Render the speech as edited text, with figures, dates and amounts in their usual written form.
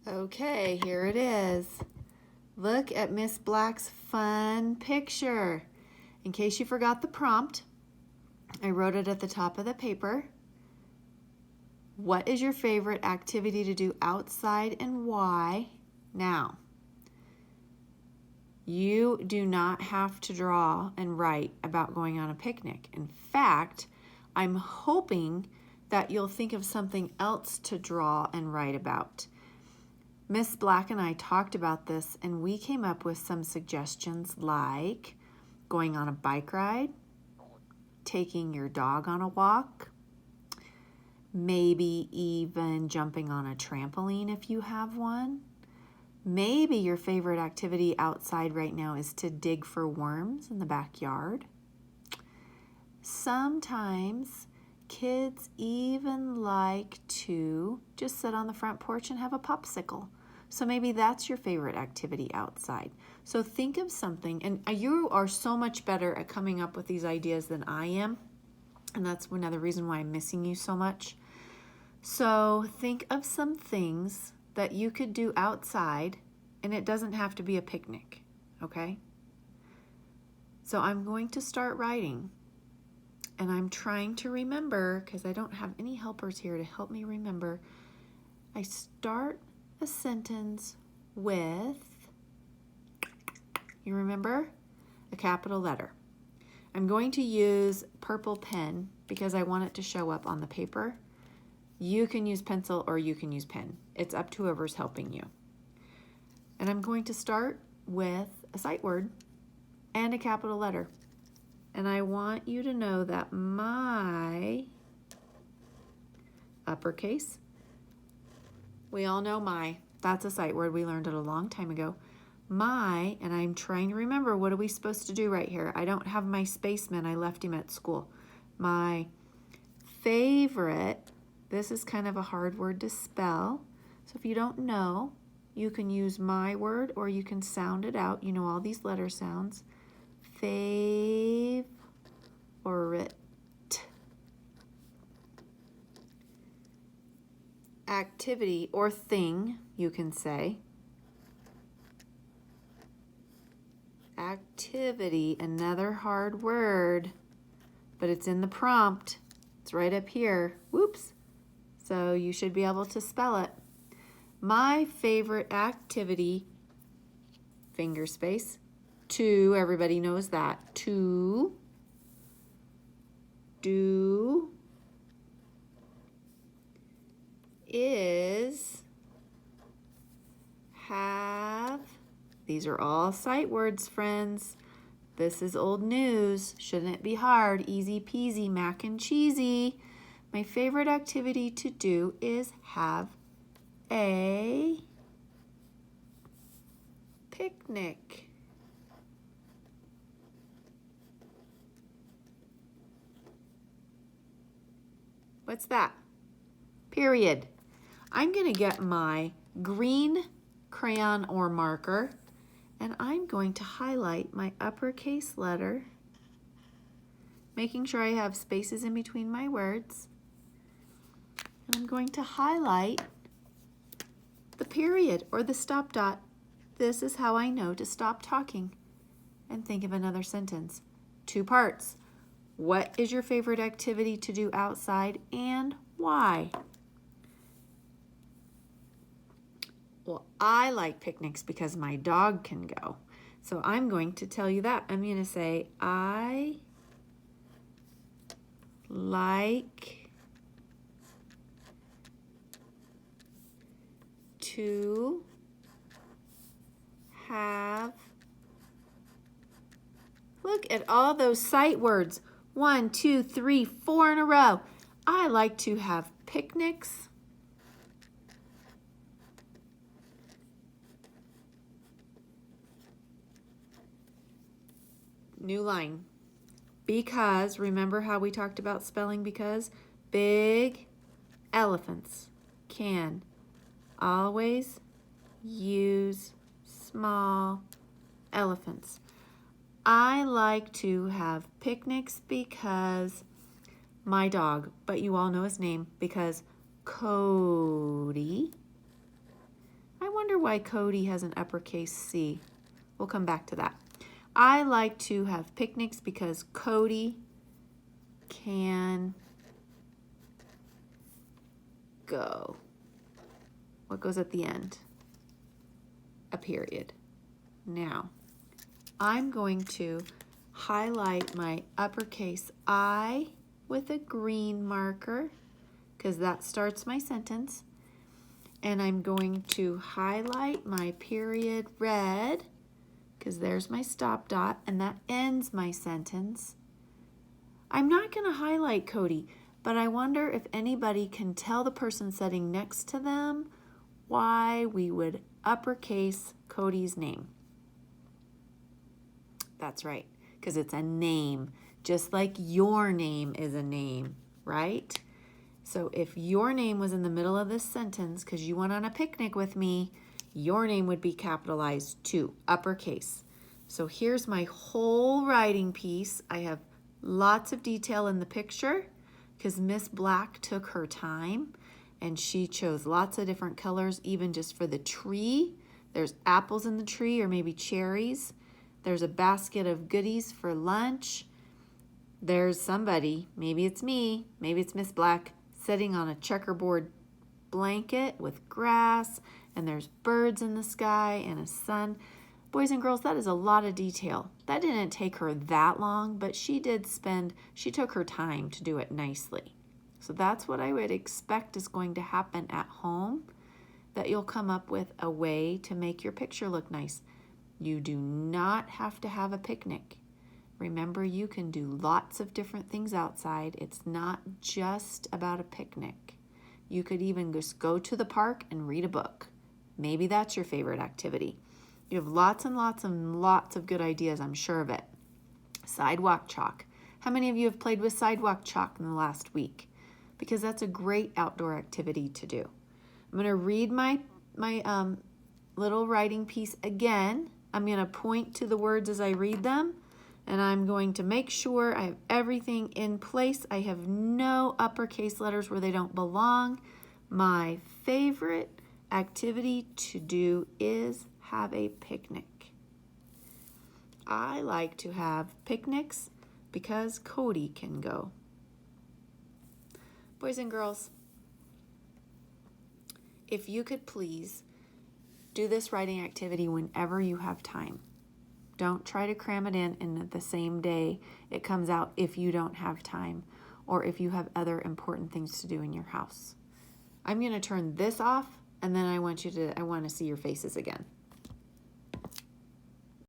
Okay, here it is. Look at Miss Black's fun picture. In case you forgot the prompt, I wrote it at the top of the paper. What is your favorite activity to do outside and why? Now, you do not have to draw and write about going on a picnic. In fact, I'm hoping that you'll think of something else to draw and write about. Miss Black and I talked about this and we came up with some suggestions like going on a bike ride, taking your dog on a walk, maybe even jumping on a trampoline if you have one. Maybe your favorite activity outside right now is to dig for worms in the backyard. Sometimes kids even like to just sit on the front porch and have a popsicle. So maybe that's your favorite activity outside. So think of something, and you are so much better at coming up with these ideas than I am. And that's another reason why I'm missing you so much. So think of some things that you could do outside, and it doesn't have to be a picnic, okay? So I'm going to start writing, and I'm trying to remember, because I don't have any helpers here to help me remember. I start a sentence with, you remember? A capital letter. I'm going to use purple pen because I want it to show up on the paper. You can use pencil or you can use pen. It's up to whoever's helping you. And I'm going to start with a sight word and a capital letter. And I want you to know that my uppercase, we all know my, that's a sight word. We learned it a long time ago. My, and I'm trying to remember, what are we supposed to do right here? I don't have my spaceman. I left him at school. My favorite, this is kind of a hard word to spell. So if you don't know, you can use my word or you can sound it out. You know all these letter sounds. Favorite. Activity or thing, you can say. Activity, another hard word, but it's in the prompt. It's right up here. Whoops. So you should be able to spell it. My favorite activity, finger space, to, everybody knows that, to do is have. These are all sight words, friends. This is old news. Shouldn't it be hard? Easy peasy, mac and cheesy. My favorite activity to do is have a picnic. What's that? Period. I'm going to get my green crayon or marker, and I'm going to highlight my uppercase letter, making sure I have spaces in between my words. And I'm going to highlight the period or the stop dot. This is how I know to stop talking and think of another sentence. 2 parts. What is your favorite activity to do outside and why? Well, I like picnics because my dog can go. So I'm going to tell you that. I'm going to say, I like to have, look at all those sight words. 1, 2, 3, 4 in a row. I like to have picnics. New line. Because, remember how we talked about spelling because? Big elephants can always use small elephants. I like to have picnics because my dog, but you all know his name because Cody. wonder why Cody has an uppercase C. We'll come back to that. I like to have picnics because Cody can go. What goes at the end? A period. Now, I'm going to highlight my uppercase I with a green marker because that starts my sentence. And I'm going to highlight my period red because there's my stop dot and that ends my sentence. I'm not going to highlight Cody, but I wonder if anybody can tell the person sitting next to them why we would uppercase Cody's name. That's right, because it's a name, just like your name is a name, right? So if your name was in the middle of this sentence because you went on a picnic with me, your name would be capitalized too, uppercase. So here's my whole writing piece. I have lots of detail in the picture because Miss Black took her time and she chose lots of different colors, even just for the tree. There's apples in the tree or maybe cherries. There's a basket of goodies for lunch. There's somebody, maybe it's me, maybe it's Miss Black, sitting on a checkerboard blanket with grass, and there's birds in the sky and a sun. Boys and girls, that is a lot of detail. That didn't take her that long, but she took her time to do it nicely. So that's what I would expect is going to happen at home, that you'll come up with a way to make your picture look nice. You do not have to have a picnic. Remember, you can do lots of different things outside. It's not just about a picnic. You could even just go to the park and read a book. Maybe that's your favorite activity. You have lots and lots and lots of good ideas, I'm sure of it. Sidewalk chalk. How many of you have played with sidewalk chalk in the last week? Because that's a great outdoor activity to do. I'm going to read my little writing piece again. I'm going to point to the words as I read them. And I'm going to make sure I have everything in place. I have no uppercase letters where they don't belong. My favorite activity to do is have a picnic. I like to have picnics because Cody can go. Boys and girls, if you could please do this writing activity whenever you have time. Don't try to cram it in the same day it comes out if you don't have time or if you have other important things to do in your house. I'm going to turn this off and then I want to see your faces again.